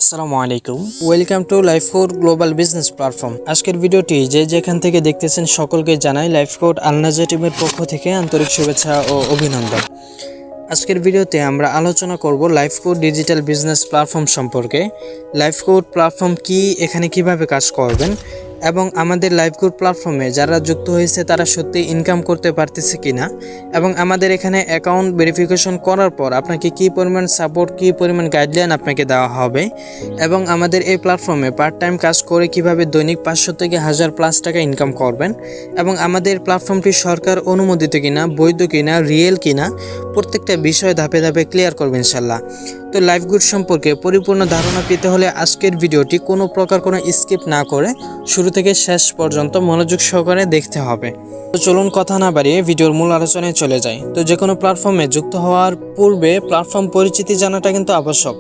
আসসালামু আলাইকুম, welcome to Lifecode global business platform. আজকের ভিডিওটি যেখান থেকে দেখতেছেন সকলকে জানাই লাইফকোড আলনাজা টিমের পক্ষ থেকে আন্তরিক শুভেচ্ছা ও অভিনন্দন। আজকের ভিডিওতে আমরা আলোচনা করব লাইফকোড ডিজিটাল বিজনেস প্ল্যাটফর্ম সম্পর্কে। লাইফকোড প্ল্যাটফর্ম কি, এখানে কিভাবে কাজ করবেন এবং আমাদের লাইফকোড প্ল্যাটফর্মে যারা যুক্ত হয়েছে তারা সত্যি ইনকাম করতে পারতেছে কিনা, এবং আমাদের এখানে অ্যাকাউন্ট ভেরিফিকেশন করার পর আপনাকে কী পরিমাণ সাপোর্ট, কী পরিমাণ গাইডলাইন আপনাকে দেওয়া হবে, এবং আমাদের এই প্ল্যাটফর্মে পার্ট টাইম কাজ করে কিভাবে দৈনিক 500 থেকে 1000 প্লাস টাকা ইনকাম করবেন, এবং আমাদের প্ল্যাটফর্মটি সরকার অনুমোদিত কিনা, বৈধ কিনা, রিয়েল কিনা, প্রত্যেকটা বিষয় ধাপে ধাপে ক্লিয়ার করবেন ইনশাল্লাহ। তো লাইফকোড সম্পর্কে পরিপূর্ণ ধারণা পেতে হলে আজকের ভিডিওটি কোনো প্রকার কোনো স্কিপ না করে শুরু থেকে শেষ পর্যন্ত মনোযোগ সহকারে দেখতে হবে। তো চলুন কথা না বাড়িয়ে ভিডিওর মূল আলোচনায় চলে যাই। তো যে কোনো প্ল্যাটফর্মে যুক্ত হওয়ার পূর্বে প্ল্যাটফর্ম পরিচিতি জানাটা কিন্তু আবশ্যক।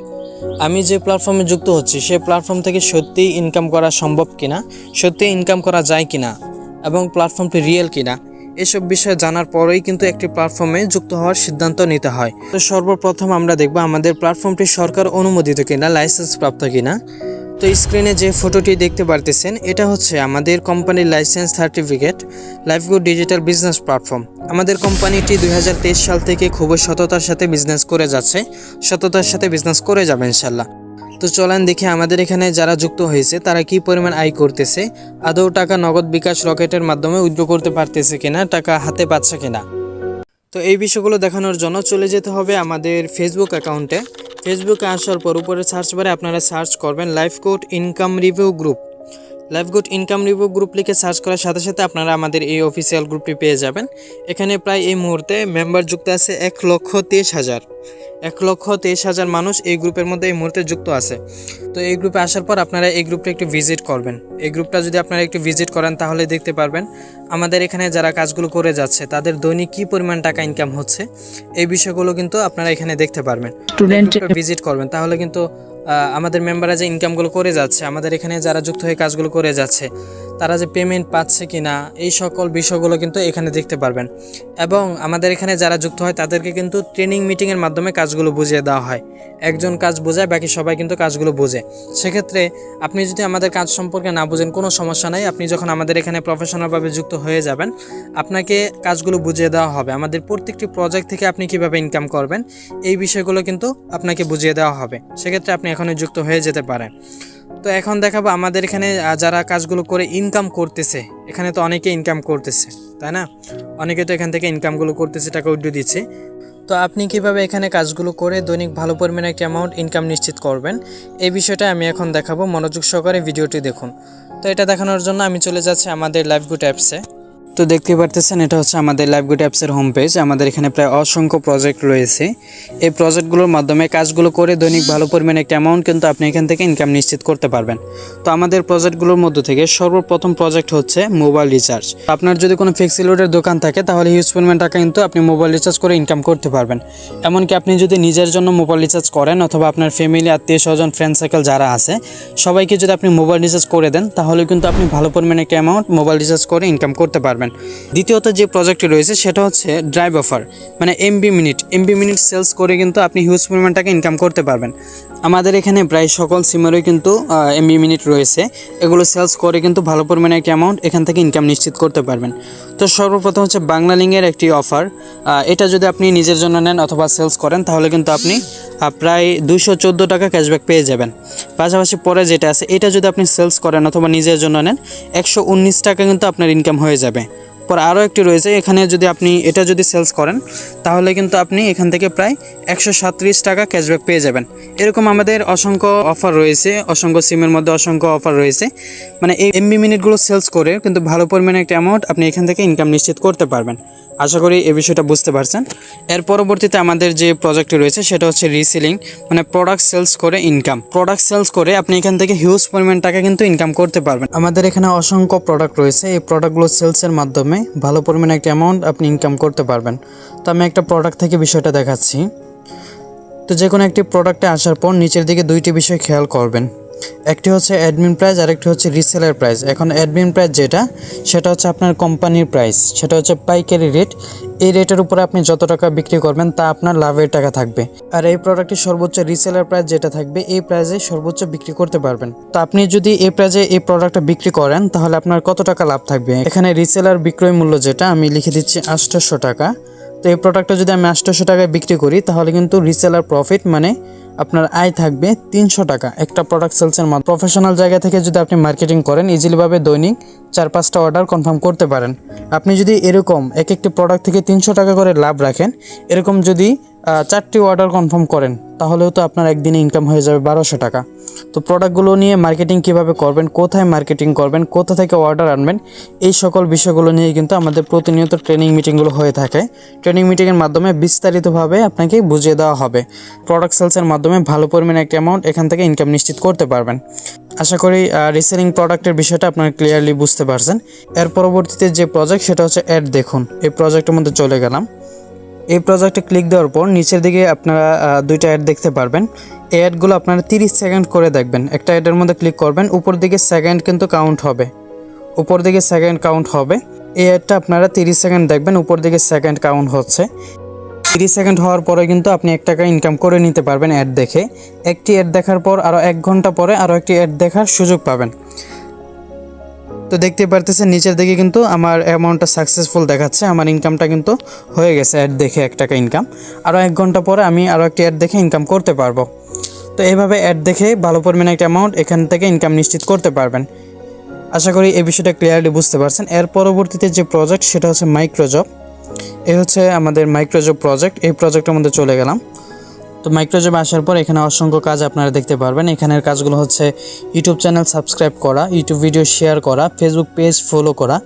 আমি যে প্ল্যাটফর্মে যুক্ত হচ্ছি সেই প্ল্যাটফর্ম থেকে সত্যিই ইনকাম করা সম্ভব কিনা, সত্যিই ইনকাম করা যায় কিনা, এবং প্ল্যাটফর্মটি রিয়েল কিনা, এসব বিষয় জানার পরেই কিন্তু একটি প্ল্যাটফর্মে যুক্ত হওয়ার সিদ্ধান্ত নিতে হয়। তো সর্বপ্রথম আমরা দেখব আমাদের প্ল্যাটফর্মটি সরকার অনুমোদিত কিনা, লাইসেন্স প্রাপ্ত কিনা। তো স্ক্রিনে যে ফটোটি দেখতে পারতেছেন এটা হচ্ছে আমাদের কোম্পানির license certificate, Lifecode digital business platform. আমাদের কোম্পানিটি 2023 সাল থেকে খুবই সততার সাথে বিজনেস করে যাচ্ছে, সততার সাথে বিজনেস করে যাবে ইনশাল্লাহ। তো চলেন দেখি আমাদের এখানে যারা যুক্ত হয়েছে তারা কি পরিমাণ আয় করতেছে, আদৌ টাকা নগদ বিকাশ রকেটের মাধ্যমে উইথড্র করতে পারতেছে কিনা, টাকা হাতে পাচ্ছে কিনা। তো এই বিষয়গুলো দেখানোর জন্য চলে যেতে হবে আমাদের ফেসবুক অ্যাকাউন্টে। ফেসবুকে আসার পর উপরে সার্চ বারে আপনারা সার্চ করবেন Lifecode income review group. Lifecode income review group লিখে সার্চ করার সাথে সাথে আপনারা আমাদের এই অফিসিয়াল গ্রুপটি পেয়ে যাবেন। এখানে প্রায় এই মুহূর্তে মেম্বার যুক্ত আছে 1,23,000। 1,23,000 মানুষ এই গ্রুপের মধ্যে এই মুহূর্তে যুক্ত আছে। তো এই গ্রুপে আসার পর আপনারা এই গ্রুপটা একটু ভিজিট করবেন। এই গ্রুপটা যদি আপনারা একটু ভিজিট করেন তাহলে দেখতে পারবেন আমাদের এখানে যারা কাজগুলো করে যাচ্ছে তাদের দৈনিক কী পরিমাণ টাকা ইনকাম হচ্ছে, এই বিষয়গুলো কিন্তু আপনারা এখানে দেখতে পারবেন। স্টুডেন্ট ভিজিট করবেন তাহলে কিন্তু আমাদের মেম্বাররা যে ইনকামগুলো করে যাচ্ছে, আমাদের এখানে যারা যুক্ত হয়ে কাজগুলো করে যাচ্ছে তারা যে পেমেন্ট পাচ্ছে কিনা, এই সকল বিষয়গুলো কিন্তু এখানে দেখতে পারবেন। এবং আমাদের এখানে যারা যুক্ত হয় তাদেরকে কিন্তু ট্রেনিং মিটিংয়ের মাধ্যমে কাজগুলো বুঝিয়ে দেওয়া হয়। একজন কাজ বোঝায়, বাকি সবাই কিন্তু কাজগুলো বোঝে। সেক্ষেত্রে আপনি যদি আমাদের কাজ সম্পর্কে না বুঝেন কোনো সমস্যা নাই, আপনি যখন আমাদের এখানে প্রফেশনালভাবে যুক্ত হয়ে যাবেন আপনাকে কাজগুলো বুঝিয়ে দেওয়া হবে। আমাদের প্রত্যেকটি প্রজেক্ট থেকে আপনি কিভাবে ইনকাম করবেন এই বিষয়গুলো কিন্তু আপনাকে বুঝিয়ে দেওয়া হবে। সেক্ষেত্রে আপনি এখনই যুক্ত হয়ে যেতে পারেন। তো এখন দেখাবো আমাদের এখানে যারা কাজগুলো করে ইনকাম করতেছে। এখানে তো অনেকে ইনকাম করতেছে, তাই না? অনেকে তো এখান থেকে ইনকামগুলো করতেছে, টাকা উইথড্র দিচ্ছে। তো আপনি কিভাবে এখানে কাজগুলো করে দৈনিক ভালো পরিমাণে একটা অ্যামাউন্ট ইনকাম নিশ্চিত করবেন এই বিষয়টা আমি এখন দেখাবো। মনোযোগ সহকারে ভিডিওটি দেখুন। তো এটা দেখানোর জন্য আমি চলে যাচ্ছি আমাদের লাইফকোড অ্যাপসে। তো দেখতে পারতেছেন এটা হচ্ছে আমাদের লাইফকোড অ্যাপসের হোম পেজ। আমাদের এখানে প্রায় অসংখ্য প্রজেক্ট রয়েছে। এই প্রজেক্টগুলোর মাধ্যমে কাজগুলো করে দৈনিক ভালো পরিমাণে একটা অ্যামাউন্ট কিন্তু আপনি এখান থেকে ইনকাম নিশ্চিত করতে পারবেন। তো আমাদের প্রজেক্টগুলোর মধ্য থেকে সর্বপ্রথম প্রজেক্ট হচ্ছে মোবাইল রিচার্জ। আপনার যদি কোনো ফিক্সড লোডের দোকান থাকে তাহলে হিউজ পরিমাণ টাকা কিন্তু আপনি মোবাইল রিচার্জ করে ইনকাম করতে পারবেন। এমনকি আপনি যদি নিজের জন্য মোবাইল রিচার্জ করেন অথবা আপনার ফ্যামিলি, আত্মীয় স্বজন, ফ্রেন্ড সার্কেল যারা আছে সবাইকে যদি আপনি মোবাইল রিচার্জ করে দেন তাহলে কিন্তু আপনি ভালো পরিমাণে একটা অ্যামাউন্ট মোবাইল রিচার্জ করে ইনকাম করতে পারবেন। দ্বিতীয়ত যে প্রজেক্টটি রয়েছে সেটা হচ্ছে ড্রাইভ অফার, মানে এমবি মিনিট সেলস করে কিন্তু আপনি হিউজ পরিমাণ টাকা ইনকাম করতে পারবেন। আমাদের এখানে প্রায় সকল সিমেরই কিন্তু এমবি মিনিট রয়েছে। এগুলো সেলস করে কিন্তু ভালো পরিমাণে একটা অ্যামাউন্ট এখান থেকে ইনকাম নিশ্চিত করতে পারবেন। তো সর্বপ্রথম হচ্ছে বাংলালিংকের একটি অফার। এটা যদি আপনি নিজের জন্য নেন অথবা সেলস করেন তাহলে কিন্তু আপনি প্রায় 214 টাকা ক্যাশব্যাক পেয়ে যাবেন। পাশাপাশি পরে যেটা আছে এটা যদি আপনি সেলস করেন অথবা নিজের জন্য নেন 119 টাকা কিন্তু আপনার ইনকাম হয়ে যাবে। পর আরও একটি রয়েছে, এখানে যদি আপনি এটা যদি সেলস করেন তাহলে কিন্তু আপনি এখান থেকে প্রায় 137 টাকা ক্যাশব্যাক পেয়ে যাবেন। এরকম আমাদের অসংখ্য অফার রয়েছে, অসংখ্য সিমের মধ্যে অসংখ্য অফার রয়েছে। মানে এই এমবি মিনিটগুলো সেলস করে কিন্তু ভালো পরিমাণে একটা অ্যামাউন্ট আপনি এখান থেকে ইনকাম নিশ্চিত করতে পারবেন। আশা করি এই বিষয়টা বুঝতে পারছেন। এর পরবর্তীতে আমাদের যে প্রজেক্টটি রয়েছে সেটা হচ্ছে রিসেলিং, মানে প্রোডাক্ট সেলস করে ইনকাম। প্রোডাক্ট সেলস করে আপনি এখান থেকে হিউজ পরিমাণ টাকা কিন্তু ইনকাম করতে পারবেন। আমাদের এখানে অসংখ্য প্রোডাক্ট রয়েছে, এই প্রোডাক্টগুলো সেলসের মাধ্যমে ভালো পরিমাণে একটা অ্যামাউন্ট আপনি ইনকাম করতে পারবেন। তো আমি একটা প্রোডাক্ট থেকে বিষয়টা দেখাচ্ছি। তো যে কোনো একটি প্রোডাক্টে আসার পর নিচের দিকে দুইটি বিষয় খেয়াল করবেন। একটি হচ্ছে অ্যাডমিন প্রাইস আর একটি হচ্ছে রিসেলার প্রাইস। এখন অ্যাডমিন প্রাইস যেটা, সেটা হচ্ছে আপনার কোম্পানির প্রাইস, সেটা হচ্ছে পাইকারি রেট। এই রেটের উপরে আপনি যত টাকা বিক্রি করবেন তা আপনার লাভের টাকা থাকবে। আর এই প্রোডাক্টের সর্বোচ্চ রিসেলার প্রাইস যেটা থাকবে, এই প্রাইসে সর্বোচ্চ বিক্রি করতে পারবেন। তো আপনি যদি এই প্রাইসে এই প্রোডাক্টটা বিক্রি করেন তাহলে আপনার কত টাকা লাভ থাকবে। এখানে রিসেলার বিক্রয় মূল্য যেটা আমি লিখে দিচ্ছি 800 টাকা। তো এই প্রোডাক্টটা যদি আমি 800 টাকায় বিক্রি করি তাহলে কিন্তু রিসেলার প্রফিট মানে আপনার আয় থাকবে 300 টাকা একটা প্রোডাক্ট সেলসের মাধ্যমে। প্রফেশনাল জায়গা থেকে যদি আপনি মার্কেটিং করেন, ইজিলিভাবে দৈনিক 4-5টা অর্ডার কনফার্ম করতে পারেন। আপনি যদি এরকম এক একটি প্রোডাক্ট থেকে 300 টাকা করে লাভ রাখেন, এরকম যদি 4টি অর্ডার কনফার্ম করেন তাহলেও তো আপনার একদিনে ইনকাম হয়ে যাবে 1200 টাকা। তো প্রোডাক্টগুলো নিয়ে মার্কেটিং কিভাবে করবেন, কোথায় মার্কেটিং করবেন, কোথা থেকে অর্ডার আনবেন, এই সকল বিষয়গুলো নিয়ে কিন্তু আমাদের প্রতিনিয়ত ট্রেনিং মিটিংগুলো হয়ে থাকে। ট্রেনিং মিটিংয়ের মাধ্যমে বিস্তারিতভাবে আপনাকে বুঝিয়ে দেওয়া হবে। প্রোডাক্ট সেলসের মাধ্যমে ভালো পরিমাণে একটা অ্যামাউন্ট এখান থেকে ইনকাম নিশ্চিত করতে পারবেন। আশা করি রিসেলিং প্রোডাক্টের বিষয়টা আপনারা ক্লিয়ারলি বুঝতে পারছেন। এর পরবর্তীতে যে প্রজেক্ট, সেটা হচ্ছে অ্যাড দেখুন। এই প্রজেক্টের মধ্যে চলে গেলাম। এই প্রজেক্টে ক্লিক দেওয়ার পর নিচের দিকে আপনারা 2টা অ্যাড দেখতে পারবেন। এই অ্যাডগুলো আপনারা 30 সেকেন্ড করে দেখবেন। একটা অ্যাডের মধ্যে ক্লিক করবেন, উপর দিকে সেকেন্ড কিন্তু কাউন্ট হবে, উপর দিকে সেকেন্ড কাউন্ট হবে। এই অ্যাডটা আপনারা 30 সেকেন্ড দেখবেন, উপর দিকে সেকেন্ড কাউন্ট হচ্ছে। 30 সেকেন্ড হওয়ার পরে কিন্তু আপনি 1 টাকা ইনকাম করে নিতে পারবেন অ্যাড দেখে। একটি অ্যাড দেখার পর আরও 1 ঘন্টা পরে আরও একটি অ্যাড দেখার সুযোগ পাবেন। তো দেখতে পারতেছেন নিচের দিকে কিন্তু আমার অ্যামাউন্টটা সাকসেসফুল দেখাচ্ছে, আমার ইনকামটা কিন্তু হয়ে গেছে অ্যাড দেখে 1 টাকা ইনকাম। আরও 1 ঘন্টা পরে আমি আরও একটি অ্যাড দেখে ইনকাম করতে পারবো। তো এইভাবে অ্যাড দেখে ভালো পরিমাণে একটা অ্যামাউন্ট এখান থেকে ইনকাম নিশ্চিত করতে পারবেন। আশা করি এই বিষয়টা ক্লিয়ারলি বুঝতে পারছেন। এর পরবর্তীতে যে প্রজেক্ট, সেটা হচ্ছে মাইক্রোজব। এই হচ্ছে আমাদের মাইক্রোজব প্রজেক্ট। এই প্রজেক্টের মধ্যে চলে গেলাম। তো মাইক্রোজবে আসার পর এখানে অসংখ্য কাজ আপনারা দেখতে পারবেন। এখানের কাজগুলো হচ্ছে ইউটিউব চ্যানেল সাবস্ক্রাইব করা, ইউটিউব ভিডিও শেয়ার করা, ফেসবুক পেজ ফলো করা,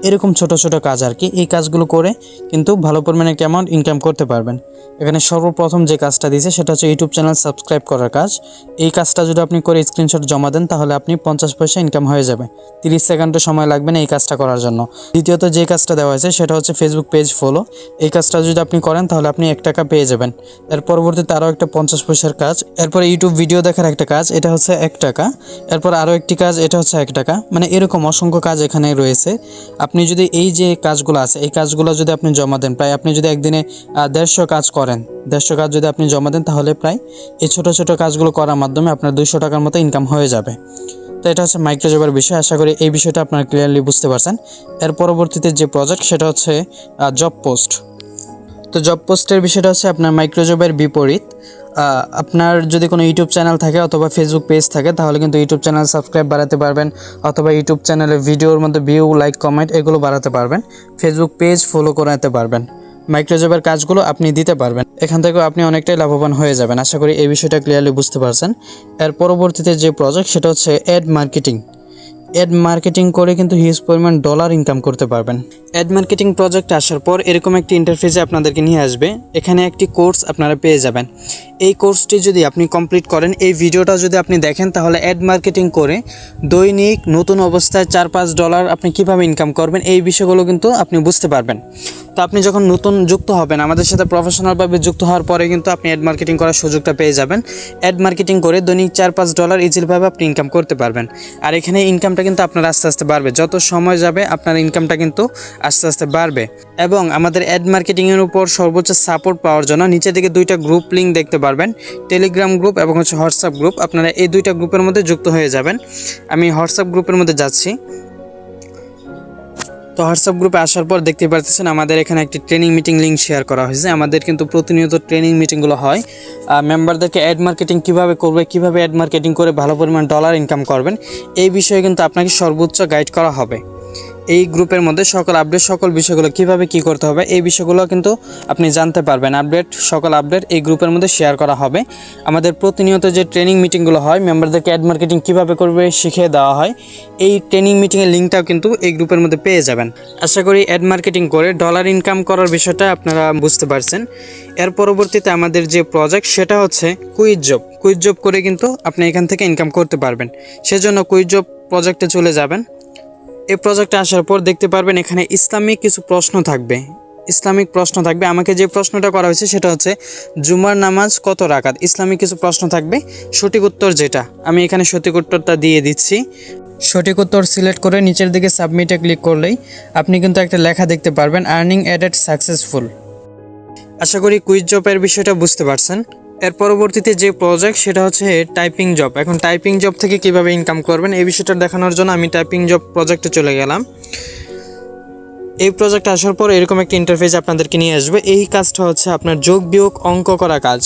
এরকম ছোট ছোট কাজ আর কি। এই কাজগুলো করে কিন্তু ভালো পরিমাণে একটা অ্যামাউন্ট ইনকাম করতে পারবেন। এখানে সর্বপ্রথম যে কাজটা দিয়েছে সেটা হচ্ছে ইউটিউব চ্যানেল সাবস্ক্রাইব করার কাজ। এই কাজটা যদি আপনি করে স্ক্রিনশট জমা দেন তাহলে আপনি 50 পয়সা ইনকাম হয়ে যাবে। 30 সেকেন্ডও সময় লাগবে না এই কাজটা করার জন্য। দ্বিতীয়ত যে কাজটা দেওয়া হয়েছে সেটা হচ্ছে ফেসবুক পেজ ফলো। এই কাজটা যদি আপনি করেন তাহলে আপনি 1 টাকা পেয়ে যাবেন। এর পরবর্তীতে আরও একটা 50 পয়সার কাজ। এরপরে ইউটিউব ভিডিও দেখার একটা কাজ, এটা হচ্ছে 1 টাকা। এরপর আরও একটি কাজ, এটা হচ্ছে 1 টাকা। মানে এরকম অসংখ্য কাজ এখানে রয়েছে। আপনি যদি এই যে কাজগুলো আছে, এই কাজগুলো যদি আপনি জমা দেন, প্রায় আপনি যদি একদিনে 150 কাজ করেন, 150 কাজ যদি আপনি জমা দেন তাহলে প্রায় এই ছোটো ছোটো কাজগুলো করার মাধ্যমে আপনার 200 টাকার মতো ইনকাম হয়ে যাবে। তো এটা হচ্ছে মাইক্রোজবের বিষয়। আশা করি এই বিষয়টা আপনারা ক্লিয়ারলি বুঝতে পারছেন। এর পরবর্তীতে যে প্রজেক্ট, সেটা হচ্ছে জব পোস্ট। তো জব পোস্টের বিষয়টা হচ্ছে আপনার মাইক্রোজবের বিপরীত। আপনার যদি কোনো ইউটিউব চ্যানেল থাকে অথবা ফেসবুক পেজ থাকে তাহলে কিন্তু ইউটিউব চ্যানেল সাবস্ক্রাইব বাড়াতে পারবেন, অথবা ইউটিউব চ্যানেলের ভিডিওর মধ্যে ভিউ, লাইক, কমেন্ট এগুলো বাড়াতে পারবেন, ফেসবুক পেজ ফলো করাতে পারবেন। মাইক্রোজবের কাজগুলো আপনি দিতে পারবেন, এখান থেকেও আপনি অনেকটাই লাভবান হয়ে যাবেন। আশা করি এই বিষয়টা ক্লিয়ারলি বুঝতে পারছেন। এর পরবর্তীতে যে প্রজেক্ট, সেটা হচ্ছে অ্যাড মার্কেটিং। অ্যাড মার্কেটিং করে কিন্তু হিউজ পরিমাণ ডলার ইনকাম করতে পারবেন। অ্যাড মার্কেটিং প্রজেক্ট আসার পর এরকম একটি ইন্টারফেসে আপনাদেরকে নিয়ে আসবে। এখানে একটি কোর্স আপনারা পেয়ে যাবেন। এই কোর্সটি যদি আপনি কমপ্লিট করেন, এই ভিডিওটা যদি আপনি দেখেন তাহলে অ্যাড মার্কেটিং করে দৈনিক নতুন অবস্থায় $4-5 আপনি কীভাবে ইনকাম করবেন এই বিষয়গুলো কিন্তু আপনি বুঝতে পারবেন। তো আপনি যখন নতুন যুক্ত হবেন, আমাদের সাথে প্রফেশনালভাবে যুক্ত হওয়ার পরে কিন্তু আপনি অ্যাড মার্কেটিং করার সুযোগটা পেয়ে যাবেন। অ্যাড মার্কেটিং করে দৈনিক $4-5 ইজিলিভাবে আপনি ইনকাম করতে পারবেন। আর এখানে ইনকামটা কিন্তু আপনার আস্তে আস্তে বাড়বে, যত সময় যাবে আপনার ইনকামটা কিন্তু আস্তে আস্তে বাড়বে। এবং আমাদের অ্যাড মার্কেটিংয়ের উপর সর্বোচ্চ সাপোর্ট পাওয়ার জন্য নিচে দিকে 2টা গ্রুপ লিঙ্ক দেখতে পারবেন, টেলিগ্রাম গ্রুপ এবং হচ্ছে হোয়াটসঅ্যাপ গ্রুপ। আপনারা এই 2টা গ্রুপের মধ্যে যুক্ত হয়ে যাবেন। আমি হোয়াটসঅ্যাপ গ্রুপের মধ্যে যাচ্ছি। তো হোয়াটসঅ্যাপ গ্রুপে আসার পর দেখতে পাচ্ছেন আমাদের এখানে একটি ট্রেনিং মিটিং লিঙ্ক শেয়ার করা হয়েছে। আমাদের কিন্তু প্রতিনিয়ত ট্রেনিং মিটিংগুলো হয়। মেম্বারদেরকে অ্যাড মার্কেটিং কীভাবে করবে, কীভাবে অ্যাড মার্কেটিং করে ভালো পরিমাণ ডলার ইনকাম করবেন, এই বিষয়ে কিন্তু আপনাকে সর্বোচ্চ গাইড করা হবে। এই গ্রুপের মধ্যে সকল আপডেট, সকল বিষয়গুলো কীভাবে কী করতে হবে এই বিষয়গুলো কিন্তু আপনি জানতে পারবেন। সকল আপডেট এই গ্রুপের মধ্যে শেয়ার করা হবে। আমাদের প্রতিনিয়ত যে ট্রেনিং মিটিংগুলো হয়, মেম্বারদেরকে অ্যাড মার্কেটিং কীভাবে করবে শিখিয়ে দেওয়া হয়। এই ট্রেনিং মিটিংয়ের লিঙ্কটাও কিন্তু এই গ্রুপের মধ্যে পেয়ে যাবেন। আশা করি অ্যাড মার্কেটিং করে ডলার ইনকাম করার বিষয়টা আপনারা বুঝতে পারছেন। এর পরবর্তীতে আমাদের যে প্রজেক্ট, সেটা হচ্ছে কুইজ জব। কুইজ জব করে কিন্তু আপনি এখান থেকে ইনকাম করতে পারবেন। সেজন্য কুইজ জব প্রজেক্টে চলে যাবেন। এই প্রজেক্টে আসার পর দেখতে পারবেন এখানে ইসলামিক কিছু প্রশ্ন থাকবে। ইসলামিক প্রশ্ন থাকবে। আমাকে যে প্রশ্নটা করা হয়েছে সেটা হচ্ছে জুমার নামাজ কত রাকাত, ইসলামিক কিছু প্রশ্ন থাকবে। সঠিক উত্তর যেটা, আমি এখানে সঠিক উত্তরটা দিয়ে দিচ্ছি। সঠিক উত্তর সিলেক্ট করে নিচের দিকে সাবমিটে ক্লিক করলেই আপনি কিন্তু একটা লেখা দেখতে পারবেন, আর্নিং অ্যাডেড সাকসেসফুল। আশা করি কুইজ জবের বিষয়টা বুঝতে পারছেন। এর পরবর্তীতে যে প্রজেক্ট সেটা হচ্ছে টাইপিং জব। এখন টাইপিং জব থেকে কিভাবে ইনকাম করবেন এই বিষয়টা দেখানোর জন্য আমি টাইপিং জব প্রজেক্টে চলে গেলাম। এই প্রজেক্টে আসার পর এরকম একটা ইন্টারফেস আপনাদেরকে নিয়ে আসবে। এই কাজটা হচ্ছে আপনার যোগ বিয়োগ অঙ্ক করা কাজ।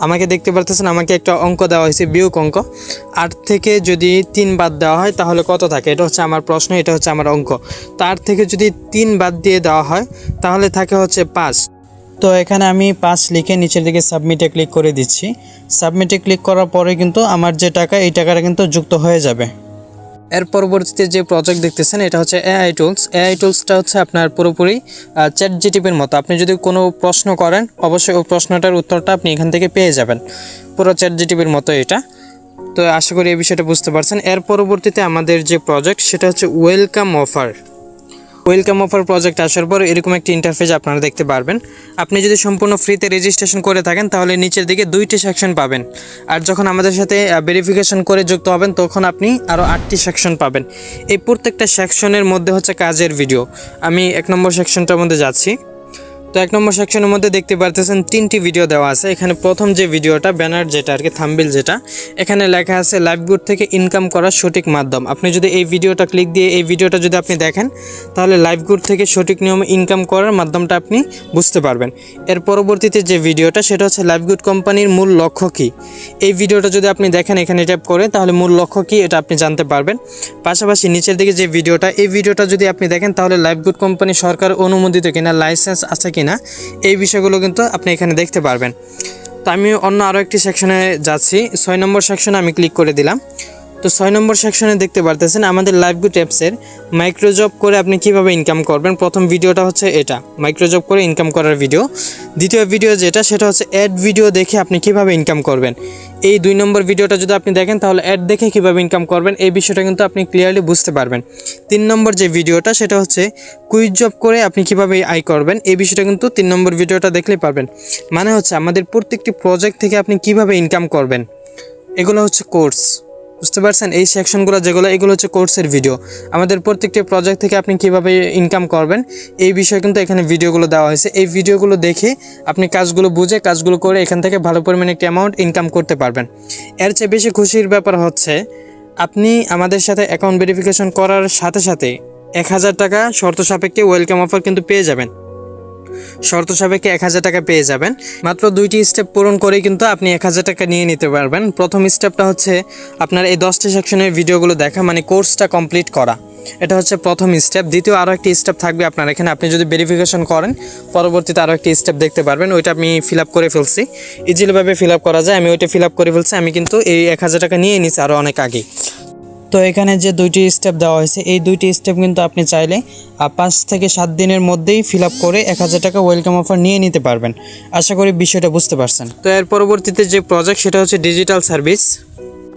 আমাকে দেখতে পারতেছেন, আমাকে একটা অঙ্ক দেওয়া হয়েছে, বিয়োগ অঙ্ক। 8 থেকে যদি 3 বাদ দেওয়া হয় তাহলে কত থাকে, এটা হচ্ছে আমার প্রশ্ন, এটা হচ্ছে আমার অঙ্ক। তো 8 থেকে যদি 3 বাদ দিয়ে দেওয়া হয় তাহলে থাকে হচ্ছে 5। তো এখানে আমি 5 লিখে নিচের দিকে সাবমিটে ক্লিক করে দিচ্ছি। সাবমিটে ক্লিক করার পরে কিন্তু আমার যে টাকা, এই টাকাটা কিন্তু যুক্ত হয়ে যাবে। এর পরবর্তীতে যে প্রজেক্ট দেখতেছেন এটা হচ্ছে এআই টুলস। এআই টুলসটা হচ্ছে আপনার পুরোপুরি চ্যাট জিটিপির মতো। আপনি যদি কোনো প্রশ্ন করেন অবশ্যই ওই প্রশ্নটার উত্তরটা আপনি এখান থেকে পেয়ে যাবেন, পুরো চ্যাট জিটিপির মতো এটা। তো আশা করি এই বিষয়টা বুঝতে পারছেন। এর পরবর্তীতে আমাদের যে প্রজেক্ট সেটা হচ্ছে welcome offer. Welcome offer project আসার পর এরকম একটি ইন্টারফেস আপনারা দেখতে পারবেন। আপনি যদি সম্পূর্ণ ফ্রিতে রেজিস্ট্রেশন করে থাকেন তাহলে নিচের দিকে 2টি সেকশন পাবেন, আর যখন আমাদের সাথে ভেরিফিকেশন করে যুক্ত হবেন তখন আপনি আরও 8টি সেকশন পাবেন। এই প্রত্যেকটা সেকশনের মধ্যে হচ্ছে কাজের ভিডিও। আমি 1 নম্বর সেকশনটার মধ্যে যাচ্ছি। তো 1 নম্বর সেকশনের মধ্যে দেখতে পারতেছেন 3টি ভিডিও দেওয়া আছে। এখানে প্রথম যে ভিডিওটা, ব্যানার যেটা আর কি, থাম্বনেল যেটা, এখানে লেখা আছে লাইভগুড থেকে ইনকাম করার সঠিক মাধ্যম। আপনি যদি এই ভিডিওটা ক্লিক দিয়ে এই ভিডিওটা যদি আপনি দেখেন তাহলে লাইভগুড থেকে সঠিক নিয়মে ইনকাম করার মাধ্যমটা আপনি বুঝতে পারবেন। এর পরবর্তীতে যে ভিডিওটা সেটা হচ্ছে লাইভগুড কোম্পানির মূল লক্ষ্য কী। এই ভিডিওটা যদি আপনি দেখেন এখানে ট্যাপ করে তাহলে মূল লক্ষ্য কী এটা আপনি জানতে পারবেন। পাশাপাশি নিচের দিকে যে ভিডিওটা, এই ভিডিওটা যদি আপনি দেখেন তাহলে লাইভগুড কোম্পানি সরকার অনুমোদিত কিনা, লাইসেন্স আছে কিনা, এই বিষয়গুলো কিন্তু আপনি এখানে দেখতে পারবেন। তো আমি অন্য আরও একটি সেকশনে যাচ্ছি। 6 নম্বর সেকশনে আমি ক্লিক করে দিলাম। তো 6 নম্বর সেকশনে দেখতে পারতেছেন আমাদের লাইভগুড অ্যাপসের মাইক্রোজব করে আপনি কিভাবে ইনকাম করবেন। প্রথম ভিডিওটা হচ্ছে এটা, মাইক্রোজব করে ইনকাম করার ভিডিও। দ্বিতীয় ভিডিও যেটা সেটা হচ্ছে অ্যাড ভিডিও দেখে আপনি কিভাবে ইনকাম করবেন। এই 2 নম্বর ভিডিওটা যদি আপনি দেখেন তাহলে অ্যাড দেখে কিভাবে ইনকাম করবেন এই বিষয়টা কিন্তু আপনি ক্লিয়ারলি বুঝতে পারবেন। 3 নম্বর যে ভিডিওটা সেটা হচ্ছে কুইজ জব করে আপনি কিভাবে আয় করবেন, এই বিষয়টা কিন্তু 3 নম্বর ভিডিওটা দেখলেই পারবেন। মানে হচ্ছে আমাদের প্রত্যেকটি প্রজেক্ট থেকে আপনি কিভাবে ইনকাম করবেন, এগুলো হচ্ছে কোর্স। বুঝতে পারছেন, এই সেকশনগুলো যেগুলো, এগুলো হচ্ছে কোর্সের ভিডিও। আমাদের প্রত্যেকটি প্রজেক্ট থেকে আপনি কিভাবে ইনকাম করবেন এই বিষয়ে কিন্তু এখানে ভিডিওগুলো দেওয়া হয়েছে। এই ভিডিওগুলো দেখে আপনি কাজগুলো বুঝে কাজগুলো করে এখান থেকে ভালো পরিমাণে একটি অ্যামাউন্ট ইনকাম করতে পারবেন। এর চেয়ে বেশি খুশির ব্যাপার হচ্ছে আপনি আমাদের সাথে অ্যাকাউন্ট ভেরিফিকেশন করার সাথে সাথে 1000 টাকা শর্ত সাপেক্ষে ওয়েলকাম অফার কিন্তু পেয়ে যাবেন। শর্ত সাপেক্ষে 1000 টাকা পেয়ে যাবেন। মাত্র 2টি স্টেপ পূরণ করেই কিন্তু আপনি 1000 টাকা নিয়ে নিতে পারবেন। প্রথম স্টেপটা হচ্ছে আপনার এই 10টি সেকশনের ভিডিওগুলো দেখা, মানে কোর্সটা কমপ্লিট করা, এটা হচ্ছে প্রথম স্টেপ। দ্বিতীয় আরও একটি স্টেপ থাকবে আপনার এখানে, আপনি যদি ভেরিফিকেশন করেন পরবর্তীতে আরও একটি স্টেপ দেখতে পারবেন। ওইটা আমি ফিল আপ করে ফেলছি, ইজিলিভাবে ফিল আপ করা যায়। আমি ওইটা ফিল আপ করে ফেলছি। আমি কিন্তু এই 1000 টাকা নিয়ে নিচ্ছি আরও অনেক আগে। তো এখানে যে 2টি স্টেপ দেওয়া হয়েছে এই 2টি স্টেপ কিন্তু আপনি চাইলে 5 থেকে 7 দিনের মধ্যেই ফিল আপ করে 1000 টাকা ওয়েলকাম অফার নিয়ে নিতে পারবেন। আশা করি বিষয়টা বুঝতে পারছেন। তো এর পরবর্তীতে যে প্রজেক্ট সেটা হচ্ছে ডিজিটাল সার্ভিস।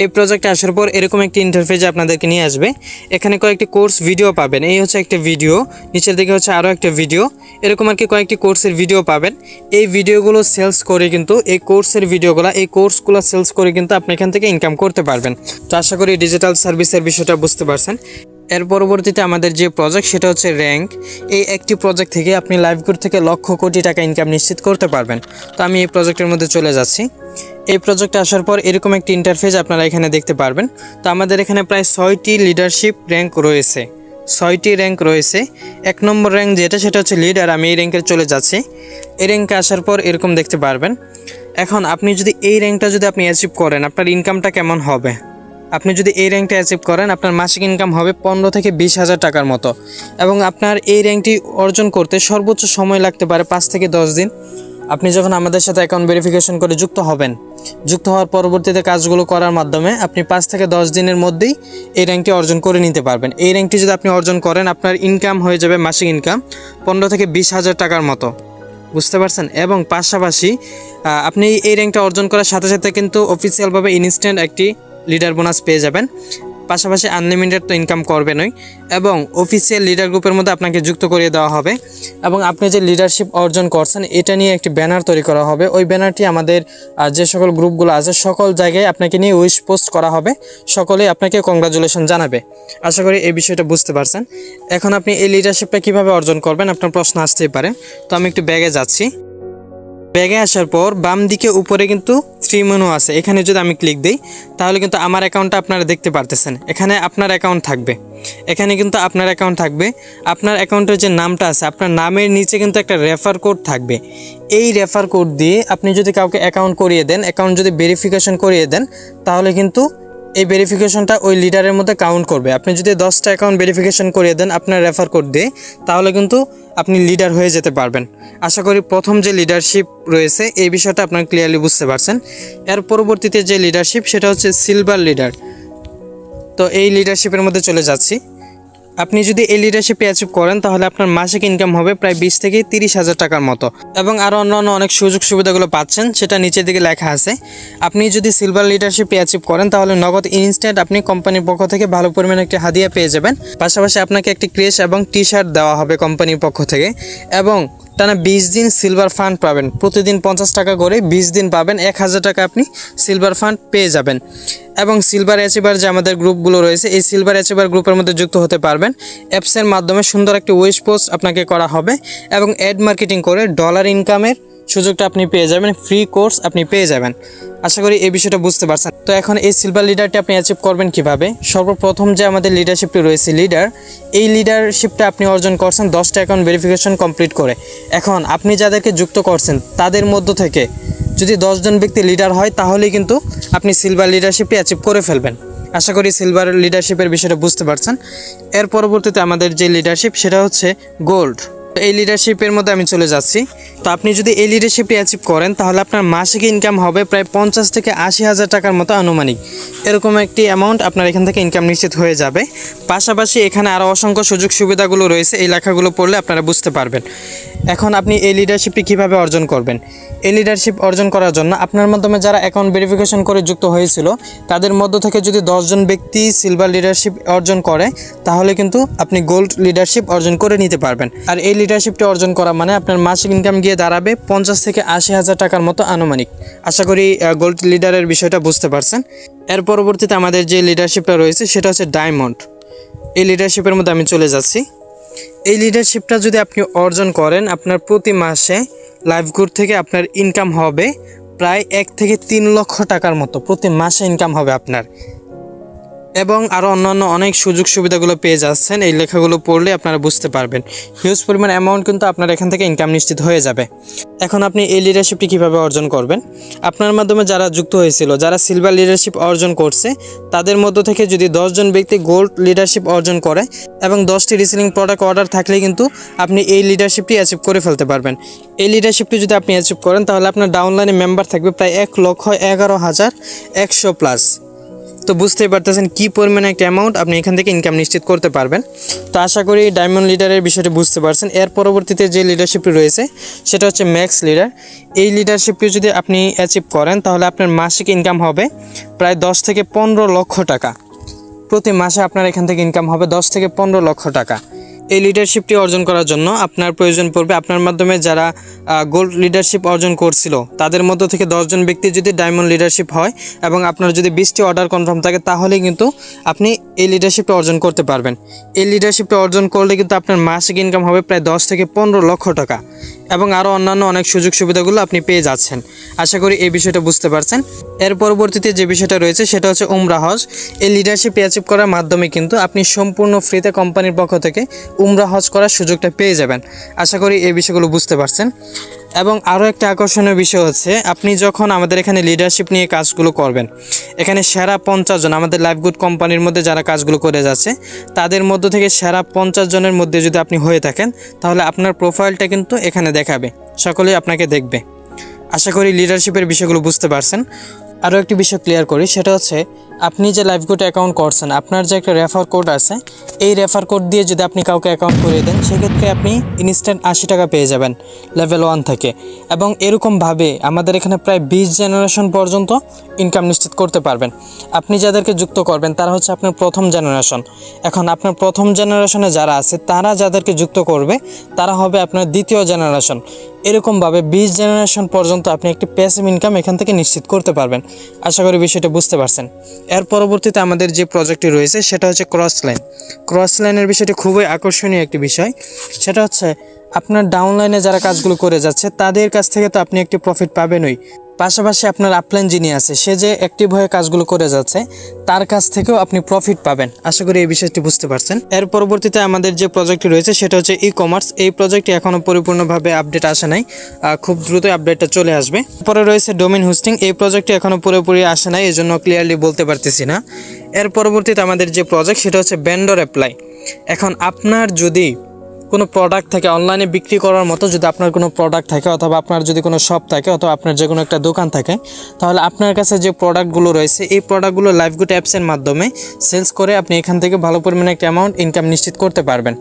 এই প্রজেক্টে আসার পর এরকম একটি ইন্টারফেস আপনাদেরকে নিয়ে আসবে। এখানে কয়েকটি কোর্স ভিডিও পাবেন। এই হচ্ছে একটা ভিডিও, নিচের দিকে হচ্ছে আরও একটা ভিডিও, এরকম আর কি কয়েকটি কোর্সের ভিডিও পাবেন। এই ভিডিওগুলো সেলস করে কিন্তু এই কোর্সের ভিডিওগুলো, এই কোর্সগুলো সেলস করে কিন্তু আপনি এখান থেকে ইনকাম করতে পারবেন। তো আশা করি ডিজিটাল সার্ভিসের বিষয়টা বুঝতে পারছেন। এর পরবর্তীতে আমাদের যে প্রজেক্ট সেটা হচ্ছে র্যাঙ্ক। এই একটি প্রজেক্ট থেকে আপনি লাইভগুড থেকে লক্ষ কোটি টাকা ইনকাম নিশ্চিত করতে পারবেন। তো আমি এই প্রজেক্টের মধ্যে চলে যাচ্ছি। এই প্রজেক্টে আসার পর এরকম একটি ইন্টারফেস আপনারা এখানে দেখতে পারবেন। তো আমাদের এখানে প্রায় 6টি লিডারশিপ র্যাঙ্ক রয়েছে, 6টি র্যাঙ্ক রয়েছে। 1 নম্বর র্যাঙ্ক যেটা সেটা হচ্ছে লিডার। আমি এই র্যাঙ্কে চলে যাচ্ছি। এই র্যাঙ্কে আসার পর এরকম দেখতে পারবেন। এখন আপনি যদি এই র্যাঙ্কটা যদি আপনি অ্যাচিভ করেন আপনার ইনকামটা কেমন হবে। আপনি যদি এই র্যাঙ্কটা অ্যাচিভ করেন আপনার মাসিক ইনকাম হবে 15 থেকে 20,000 টাকার মতো, এবং আপনার এই র্যাঙ্কটি অর্জন করতে সর্বোচ্চ সময় লাগতে পারে 5 থেকে 10 দিন। আপনি যখন আমাদের সাথে অ্যাকাউন্ট ভেরিফিকেশন করে যুক্ত হবেন, যুক্ত হওয়ার পরবর্তীতে কাজগুলো করার মাধ্যমে আপনি 5 থেকে 10 দিনের মধ্যেই এই র্যাঙ্কটি অর্জন করে নিতে পারবেন। এই র্যাঙ্কটি যদি আপনি অর্জন করেন আপনার ইনকাম হয়ে যাবে মাসিক ইনকাম 15 থেকে 20,000 টাকার মতো। বুঝতে পারছেন। এবং পাশাপাশি আপনি এই র্যাঙ্কটা অর্জন করার সাথে সাথে কিন্তু অফিসিয়ালভাবে ইনস্ট্যান্ট একটি লিডার বোনাস পেয়ে যাবেন। পাশাপাশি আনলিমিটেড তো ইনকাম করবেনই, এবং অফিসিয়াল লিডার গ্রুপের মধ্যে আপনাকে যুক্ত করিয়ে দেওয়া হবে। এবং আপনি যে লিডারশিপ অর্জন করছেন এটা নিয়ে একটি ব্যানার তৈরি করা হবে। ওই ব্যানারটি আমাদের যে সকল গ্রুপগুলো আছে সকল জায়গায় আপনাকে নিয়ে উইশ পোস্ট করা হবে, সকলেই আপনাকে কংগ্রাচুলেশন জানাবে। আশা করি এই বিষয়টা বুঝতে পারছেন। এখন আপনি এই লিডারশিপটা কিভাবে অর্জন করবেন আপনার প্রশ্ন আসতেই পারে। তো আমি একটু ব্যাগে যাচ্ছি। ব্যাগে আসার পর বাম দিকে উপরে কিন্তু 3 মেনু আছে, এখানে যদি আমি ক্লিক দিই তাহলে কিন্তু আমার অ্যাকাউন্টটা আপনারা দেখতে পারতেছেন। এখানে আপনার অ্যাকাউন্ট থাকবে, এখানে কিন্তু আপনার অ্যাকাউন্ট থাকবে। আপনার অ্যাকাউন্টের যে নামটা আছে আপনার নামের নিচে কিন্তু একটা রেফার কোড থাকবে। এই রেফার কোড দিয়ে আপনি যদি কাউকে অ্যাকাউন্ট করিয়ে দেন, অ্যাকাউন্ট যদি ভেরিফিকেশন করিয়ে দেন, তাহলে কিন্তু এই ভেরিফিকেশনটা ওই লিডারের মধ্যে কাউন্ট করবে। আপনি যদি 10টা অ্যাকাউন্ট ভেরিফিকেশন করিয়ে দেন আপনার রেফার কোড দিয়ে, তাহলে কিন্তু আপনি লিডার হয়ে যেতে পারবেন। আশা করি প্রথম যে লিডারশিপ রয়েছে এই বিষয়টা আপনারা ক্লিয়ারলি বুঝতে পারছেন। এর পরবর্তীতে যে লিডারশিপ সেটা হচ্ছে সিলভার লিডার। তো এই লিডারশিপের মধ্যে চলে যাচ্ছি। আপনি যদি এই লিডারশিপে অ্যাচিভ করেন তাহলে আপনার মাসিক ইনকাম হবে প্রায় 20 থেকে 30,000 টাকার মতো, এবং আরও অন্যান্য অনেক সুযোগ সুবিধাগুলো পাচ্ছেন, সেটা নিচের দিকে লেখা আছে। আপনি যদি সিলভার লিডারশিপে অ্যাচিভ করেন তাহলে নগদ ইনস্ট্যান্ট আপনি কোম্পানির পক্ষ থেকে ভালো পরিমাণে একটি হাদিয়া পেয়ে যাবেন। পাশাপাশি আপনাকে একটি ক্রেশ এবং টি-শার্ট দেওয়া হবে কোম্পানির পক্ষ থেকে, এবং টানা 20 দিন সিলভার ফান্ড পাবেন। প্রতিদিন 50 টাকা করে 20 দিন পাবেন, 1000 টাকা আপনি সিলভার ফান্ড পেয়ে যাবেন। এবং সিলভার অ্যাচিভার যে আমাদের গ্রুপগুলো রয়েছে এই সিলভার অ্যাচিভার গ্রুপের মধ্যে যুক্ত হতে পারবেন। অ্যাপসের মাধ্যমে সুন্দর একটি উইশ পোস্ট আপনাকে করা হবে, এবং অ্যাড মার্কেটিং করে ডলার ইনকামের সুযোগটা আপনি পেয়ে যাবেন, ফ্রি কোর্স আপনি পেয়ে যাবেন। আশা করি এই বিষয়টা বুঝতে পারছেন। তো এখন এই সিলভার লিডারটি আপনি অ্যাচিভ করবেন কিভাবে? সর্বপ্রথম যে আমাদের লিডারশিপটি রয়েছে লিডার, এই লিডারশিপটা আপনি অর্জন করছেন 10টা অ্যাকাউন্ট ভেরিফিকেশন কমপ্লিট করে। এখন আপনি যাদেরকে যুক্ত করছেন তাদের মধ্য থেকে যদি 10 জন ব্যক্তি লিডার হয় তাহলেই কিন্তু আপনি সিলভার লিডারশিপটি অ্যাচিভ করে ফেলবেন। আশা করি সিলভার লিডারশিপের বিষয়টা বুঝতে পারছেন। এর পরবর্তীতে আমাদের যে লিডারশিপ সেটা হচ্ছে গোল্ড। এই লিডারশিপের মধ্যে আমি চলে যাচ্ছি। তো আপনি যদি এই লিডারশিপটি অ্যাচিভ করেন তাহলে আপনার মাসিক ইনকাম হবে প্রায় 50 থেকে 80,000 টাকার মতো আনুমানিক। এরকম একটি অ্যামাউন্ট আপনার এখান থেকে ইনকাম নিশ্চিত হয়ে যাবে। পাশাপাশি এখানে আরও অসংখ্য সুযোগ সুবিধাগুলো রয়েছে, এই লেখাগুলো পড়লে আপনারা বুঝতে পারবেন। এখন আপনি এই লিডারশিপটি কীভাবে অর্জন করবেন? এই লিডারশিপ অর্জন করার জন্য আপনার মাধ্যমে যারা অ্যাকাউন্ট ভেরিফিকেশন করে যুক্ত হয়েছিল তাদের মধ্য থেকে যদি 10 জন ব্যক্তি সিলভার লিডারশিপ অর্জন করে তাহলে কিন্তু আপনি গোল্ড লিডারশিপ অর্জন করে নিতে পারবেন। আর এই লিডারশিপটি অর্জন করা মানে আপনার মাসিক ইনকাম গিয়ে দাঁড়াবে 50 থেকে 80,000 টাকার মতো আনুমানিক। আশা করি গোল্ড লিডারের বিষয়টা বুঝতে পারছেন। এর পরবর্তীতে আমাদের যে লিডারশিপটা রয়েছে সেটা হচ্ছে ডায়মন্ড। এই লিডারশিপের মধ্যে আমি চলে যাচ্ছি। এই লিডারশিপটা যদি আপনি অর্জন করেন আপনার প্রতি মাসে লাইফগুড থেকে আপনার ইনকাম হবে প্রায় 1 থেকে 3 লক্ষ টাকার মতো, প্রতি মাসে ইনকাম হবে আপনার। এবং আরও অন্যান্য অনেক সুযোগ সুবিধাগুলো পেয়ে যাচ্ছেন, এই লেখাগুলো পড়লে আপনারা বুঝতে পারবেন। হিউজ পরিমাণ অ্যামাউন্ট কিন্তু আপনার এখান থেকে ইনকাম নিশ্চিত হয়ে যাবে। এখন আপনি এই লিডারশিপটি কীভাবে অর্জন করবেন? আপনার মাধ্যমে যারা যুক্ত হয়েছিল, যারা সিলভার লিডারশিপ অর্জন করছে তাদের মধ্য থেকে যদি 10 জন ব্যক্তি গোল্ড লিডারশিপ অর্জন করে এবং 10টি রিসেলিং প্রোডাক্ট অর্ডার থাকলে কিন্তু আপনি এই লিডারশিপটি অ্যাচিভ করে ফেলতে পারবেন। এই লিডারশিপটি যদি আপনি অ্যাচিভ করেন তাহলে আপনার ডাউনলাইনে মেম্বার থাকবে প্রায় 1,11,100+। তো বুঝতেই পারতেছেন কী পরিমাণে একটা অ্যামাউন্ট আপনি এখান থেকে ইনকাম নিশ্চিত করতে পারবেন। তো আশা করি ডায়মন্ড লিডারের বিষয়টি বুঝতে পারছেন। এর পরবর্তীতে যে লিডারশিপটি রয়েছে সেটা হচ্ছে ম্যাক্স লিডার। এই লিডারশিপটি যদি আপনি অ্যাচিভ করেন তাহলে আপনার মাসিক ইনকাম হবে প্রায় 10 থেকে 15 লক্ষ টাকা। প্রতি মাসে আপনার এখান থেকে ইনকাম হবে 10 থেকে 15 লক্ষ টাকা। এই লিডারশিপটি অর্জন করার জন্য আপনার প্রয়োজন পড়বে আপনার মাধ্যমে যারা গোল্ড লিডারশিপ অর্জন করছিল তাদের মধ্য থেকে 10 জন ব্যক্তি যদি ডায়মন্ড লিডারশিপ হয় এবং আপনার যদি 20টি অর্ডার কনফার্ম থাকে তাহলে কিন্তু আপনি এই লিডারশিপটা অর্জন করতে পারবেন। এই লিডারশিপটা অর্জন করলে কিন্তু আপনার মাসিক ইনকাম হবে প্রায় 10 থেকে 15 লক্ষ টাকা, এবং আরও অন্যান্য অনেক সুযোগ সুবিধাগুলো আপনি পেয়ে যাচ্ছেন। আশা করি এই বিষয়টা বুঝতে পারছেন। এর পরবর্তীতে যে বিষয়টা রয়েছে সেটা হচ্ছে উমরা হজ। এই লিডারশিপ অ্যাচিভ করার মাধ্যমে কিন্তু আপনি সম্পূর্ণ ফ্রিতে কোম্পানির পক্ষ থেকে উমরা হজ করার সুযোগটা পেয়ে যাবেন। আশা করি এই বিষয়গুলো বুঝতে পারছেন। এবং আরও একটা আকর্ষণীয় বিষয় হচ্ছে আপনি যখন আমাদের এখানে লিডারশিপ নিয়ে কাজগুলো করবেন, এখানে সেরা 50 জন আমাদের লাইফগুড কোম্পানির মধ্যে যারা কাজগুলো করে যাচ্ছে তাদের মধ্য থেকে সেরা 50 জনের মধ্যে যদি আপনি হয়ে থাকেন তাহলে আপনার প্রোফাইলটা কিন্তু এখানে দেখাবে, সকলেই আপনাকে দেখবে। আশা করি লিডারশিপের বিষয়গুলো বুঝতে পারছেন। আরও একটি বিষয় ক্লিয়ার করি, সেটা হচ্ছে আপনি যে লাইফগুড অ্যাকাউন্ট করছেন, আপনার যে একটা রেফার কোড আছে, এই রেফার কোড দিয়ে যদি আপনি কাউকে অ্যাকাউন্ট করিয়ে দেন, সেক্ষেত্রে আপনি ইনস্ট্যান্ট 80 টাকা পেয়ে যাবেন লেভেল 1 থেকে। এবং এরকমভাবে আমাদের এখানে প্রায় 20 জেনারেশন পর্যন্ত ইনকাম নিশ্চিত করতে পারবেন। আপনি যাদেরকে যুক্ত করবেন তারা হচ্ছে আপনার প্রথম জেনারেশন। এখন আপনার প্রথম জেনারেশনে যারা আছে তারা যাদেরকে যুক্ত করবে তারা হবে আপনার দ্বিতীয় জেনারেশন। এরকমভাবে 20 জেনারেশন পর্যন্ত আপনি একটি প্যাসিভ ইনকাম এখান থেকে নিশ্চিত করতে পারবেন। আশা করি বিষয়টা বুঝতে পারছেন। এর পরবর্তীতে আমাদের যে প্রজেক্টটি রয়েছে সেটা হচ্ছে ক্রসলাইন। ক্রসলাইনের বিষয়টি খুবই আকর্ষণীয় একটি বিষয়। সেটা হচ্ছে আপনার ডাউনলাইনে যারা কাজগুলো করে যাচ্ছে তাদের কাছ থেকে তো আপনি একটি প্রফিট পাবেনই, পাশাপাশি আপনার আপলাইন যিনি আছে সে যে অ্যাক্টিভ হয়ে কাজগুলো করে যাচ্ছে তার কাছ থেকেও আপনি প্রফিট পাবেন। আশা করি এই বিষয়টি বুঝতে পারছেন। এর পরবর্তীতে আমাদের যে প্রজেক্টটি রয়েছে সেটা হচ্ছে ই কমার্স। এই প্রজেক্টটি এখনও পরিপূর্ণভাবে আপডেট আসে নাই, খুব দ্রুত আপডেটটা চলে আসবে। পরে রয়েছে ডোমেইন হোস্টিং। এই প্রজেক্টটি এখনও পুরোপুরি আসে নাই, এই জন্য ক্লিয়ারলি বলতে পারতেছি না। এর পরবর্তীতে আমাদের যে প্রজেক্ট সেটা হচ্ছে ভেন্ডর অ্যাপ্লাই। এখন আপনার যদি কোনো প্রোডাক্ট থাকে অনলাইনে বিক্রি করার মতো, যদি আপনার কোনো প্রোডাক্ট থাকে অথবা আপনার যদি কোনো শপ থাকে অথবা আপনার যে কোনো একটা দোকান থাকে, তাহলে আপনার কাছে যে প্রোডাক্টগুলো রয়েছে এই প্রোডাক্টগুলো লাইফগুড অ্যাপসের মাধ্যমে সেলস করে আপনি এখান থেকে ভালো পরিমাণে একটা অ্যামাউন্ট ইনকাম নিশ্চিত করতে পারবেন।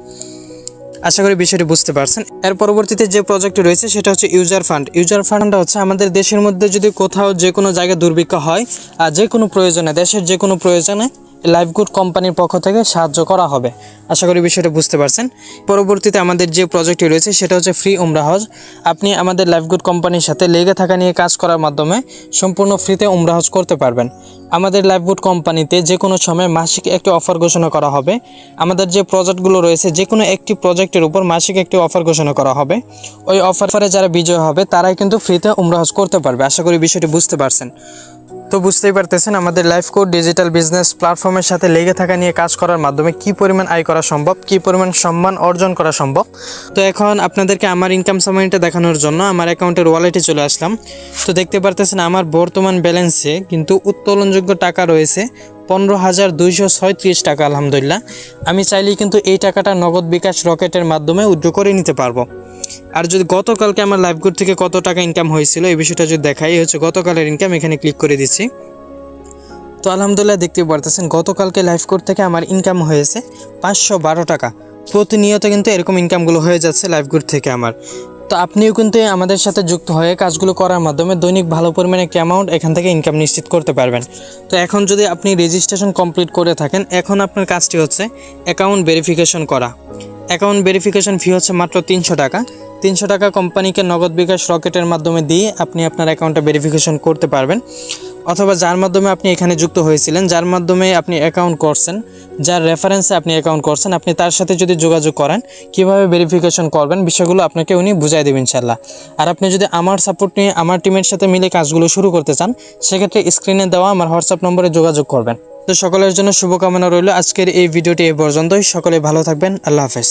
আশা করি বিষয়টি বুঝতে পারছেন। এর পরবর্তীতে যে প্রজেক্টটি রয়েছে সেটা হচ্ছে ইউজার ফান্ড। ইউজার ফান্ডটা হচ্ছে আমাদের দেশের মধ্যে যদি কোথাও যে কোনো জায়গায় দুর্ভিক্ষ হয় আর যে কোনো প্রয়োজনে, দেশের যে কোনো প্রয়োজনে লাইফগুড কোম্পানির পক্ষ থেকে সাহায্য করা হবে। আশা করি বিষয়টা বুঝতে পারছেন। পরবর্তীতে আমাদের যে প্রজেক্টটি রয়েছে সেটা হচ্ছে ফ্রি উমরা হজ। আপনি আমাদের লাইফগুড কোম্পানির সাথে লেগে থাকা নিয়ে কাজ করার মাধ্যমে সম্পূর্ণ ফ্রিতে উমরা হজ করতে পারবেন। আমাদের লাইফগুড কোম্পানিতে যে কোনো সময় মাসিক একটি অফার ঘোষণা করা হবে। আমাদের যে প্রজেক্টগুলো রয়েছে যে কোনো একটি প্রজেক্টের উপর মাসিক একটি অফার ঘোষণা করা হবে। ওই অফারে যারা বিজয় হবে তারাই কিন্তু ফ্রিতে উমরা হজ করতে পারবে। আশা করি বিষয়টি বুঝতে পারছেন। তো বুঝতেই পারতেছেন আমাদের লাইফগুড ডিজিটাল বিজনেস প্ল্যাটফর্মের সাথে লেগে থাকা নিয়ে কাজ করার মাধ্যমে কী পরিমাণ আয় করা সম্ভব, কী পরিমাণ সম্মান অর্জন করা সম্ভব। তো এখন আপনাদেরকে আমার ইনকাম সামারিটা দেখানোর জন্য আমার অ্যাকাউন্টের ওয়ালেটে চলে আসলাম। তো দেখতে পারতেছেন আমার বর্তমান ব্যালেন্সে কিন্তু উত্তোলনযোগ্য টাকা রয়েছে 15,236 টাকা। আলহামদুলিল্লাহ, আমি চাইলেই কিন্তু এই টাকাটা নগদ বিকাশ রকেটের মাধ্যমে উইথড্র করে নিতে পারবো। আর যদি গতকালকে আমার লাইফগুড থেকে কত টাকা ইনকাম হয়েছিল এই বিষয়টা যদি দেখাই, এই হচ্ছে গতকালের ইনকাম। এখানে ক্লিক করে দিচ্ছি। তো আলহামদুলিল্লাহ দেখতে পারতেছেন গতকালকে লাইফগুড থেকে আমার ইনকাম হয়েছে 512 টাকা। প্রতিনিয়ত কিন্তু এরকম ইনকামগুলো হয়ে যাচ্ছে লাইফগুড থেকে আমার। তো আপনিও কিন্তু আমাদের সাথে যুক্ত হয়ে কাজগুলো করার মাধ্যমে দৈনিক ভালো পরিমাণে একটি অ্যামাউন্ট এখান থেকে ইনকাম নিশ্চিত করতে পারবেন। তো এখন যদি আপনি রেজিস্ট্রেশন কমপ্লিট করে থাকেন, এখন আপনার কাজটি হচ্ছে অ্যাকাউন্ট ভেরিফিকেশন করা। অ্যাকাউন্ট ভেরিফিকেশন ফি হচ্ছে মাত্র 300 টাকা। 300 টাকা কোম্পানিকে নগদ বিকাশ রকেটের মাধ্যমে দিয়ে আপনি আপনার অ্যাকাউন্টটা ভেরিফিকেশন করতে পারবেন। অথবা যার মাধ্যমে আপনি এখানে যুক্ত হয়েছিলেন, যার মাধ্যমে আপনি অ্যাকাউন্ট করছেন, যার রেফারেন্সে আপনি অ্যাকাউন্ট করছেন, আপনি তার সাথে যদি যোগাযোগ করেন কীভাবে ভেরিফিকেশন করবেন বিষয়গুলো আপনাকে উনি বুঝাই দেবেন ইনশাল্লাহ। আর আপনি যদি আমার সাপোর্ট নিয়ে আমার টিমের সাথে মিলে কাজগুলো শুরু করতে চান, সেক্ষেত্রে স্ক্রিনে দেওয়া আমার হোয়াটসঅ্যাপ নম্বরে যোগাযোগ করবেন। তো সকলের জন্য শুভকামনা রইল। আজকের এই ভিডিওটি এই পর্যন্তই। সকলে ভালো থাকবেন। আল্লাহ হাফেজ।